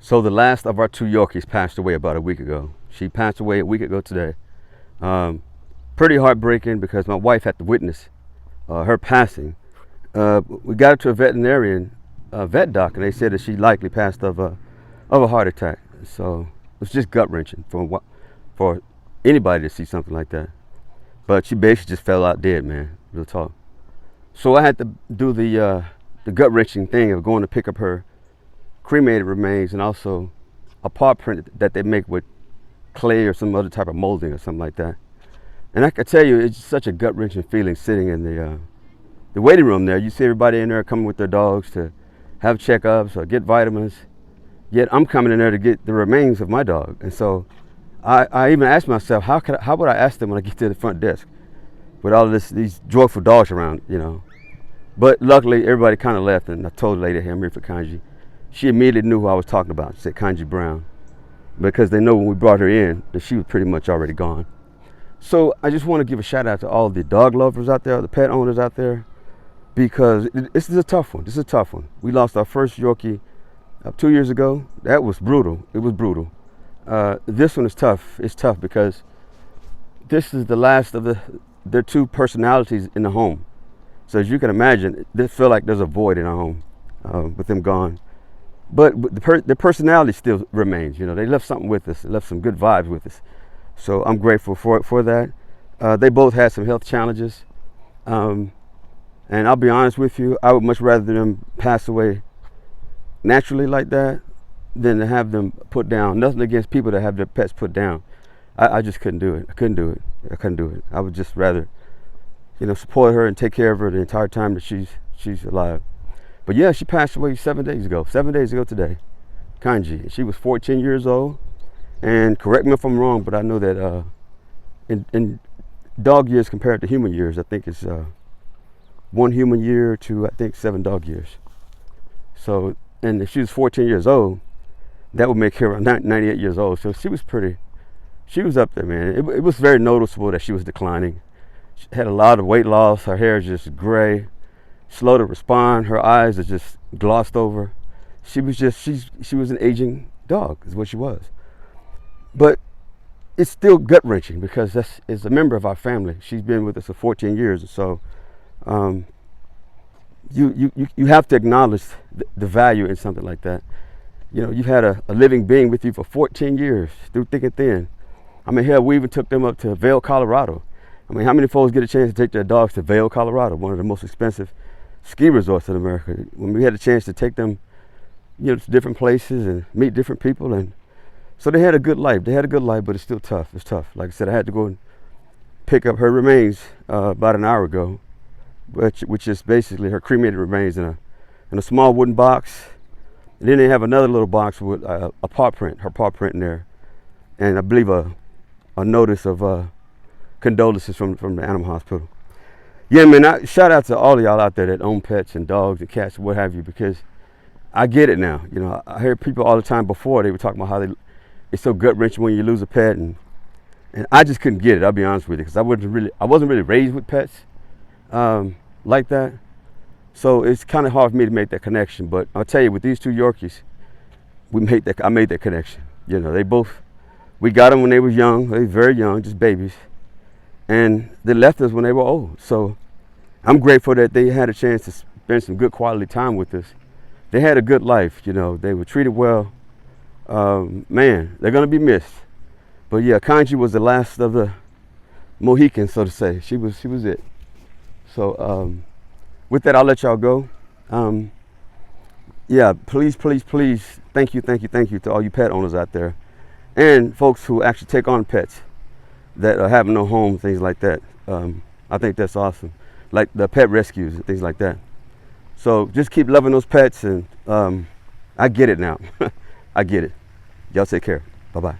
So the last of our two Yorkies passed away about a week ago. She passed away a week ago today. Pretty heartbreaking because my wife had to witness her passing. We got her to a veterinarian, vet doc, and they said that she likely passed of a heart attack. So it was just gut wrenching for anybody to see something like that. But she basically just fell out dead, man. Real talk. So I had to do the gut wrenching thing of going to pick up her cremated remains and also a paw print that they make with clay or some other type of molding or something like that. And I can tell you, it's such a gut wrenching feeling sitting in the waiting room there. You see everybody in there coming with their dogs to have checkups or get vitamins. Yet I'm coming in there to get the remains of my dog. And so I even asked myself, how would I ask them when I get to the front desk with all of these joyful dogs around, you know? But luckily, everybody kind of left, and I told the lady, hey, I'm here for Kanji. She immediately knew who I was talking about. She said Kanji Brown, because they know when we brought her in that she was pretty much already gone. So I just want to give a shout out to all the dog lovers out there, the pet owners out there, because this is a tough one. This is a tough one. We lost our first Yorkie 2 years ago. That was brutal. It was brutal. This one is tough. It's tough because this is the last of their two personalities in the home. So as you can imagine, they feel like there's a void in our home with them gone. But their personality still remains. You know, they left something with us. They left some good vibes with us. So I'm grateful for that. They both had some health challenges. And I'll be honest with you, I would much rather them pass away naturally like that than to have them put down. Nothing against people that have their pets put down. I just couldn't do it. I couldn't do it. I would just rather, you know, support her and take care of her the entire time that she's alive. But yeah, she passed away 7 days ago. 7 days ago today, Kanji. She was 14 years old. And correct me if I'm wrong, but I know that in dog years compared to human years, I think it's 1 human year to, I think, 7 dog years. So, and if she was 14 years old, that would make her 98 years old. So she was up there, man. It was very noticeable that she was declining. She had a lot of weight loss. Her hair is just gray, slow to respond. Her eyes are just glossed over. She was an aging dog, is what she was. But it's still gut wrenching because is a member of our family. She's been with us for 14 years, and so you have to acknowledge the value in something like that. You know, you've had a living being with you for 14 years through thick and thin. I mean, hell, we even took them up to Vail, Colorado. I mean, how many folks get a chance to take their dogs to Vail, Colorado, one of the most expensive ski resorts in America? When we had a chance to take them, you know, to different places and meet different people, and so they had a good life. They had a good life, but it's still tough. It's tough. Like I said, I had to go and pick up her remains about an hour ago, which is basically her cremated remains in a small wooden box. And then they have another little box with a paw print, her paw print in there, and I believe a notice of condolences from the animal hospital. Yeah, man, shout out to all of y'all out there that own pets and dogs and cats and what have you, because I get it now. You know, I hear people all the time before, they were talking about how it's so gut wrenching when you lose a pet, and I just couldn't get it. I'll be honest with you, because I wasn't really raised with pets like that. So it's kind of hard for me to make that connection. But I'll tell you, with these two Yorkies, I made that connection. You know, we got them when they were young. They were very young, just babies, and they left us when they were old. So I'm grateful that they had a chance to spend some good quality time with us. They had a good life. You know, they were treated well. Man, they're gonna be missed. But yeah, Kanji was the last of the Mohicans, so to say. She was it. So with that, I'll let y'all go. Yeah, please, thank you to all you pet owners out there, and folks who actually take on pets that are having no home, things like that. I think that's awesome, like the pet rescues and things like that. So just keep loving those pets, and I get it now. I get it. Y'all take care. Bye-bye.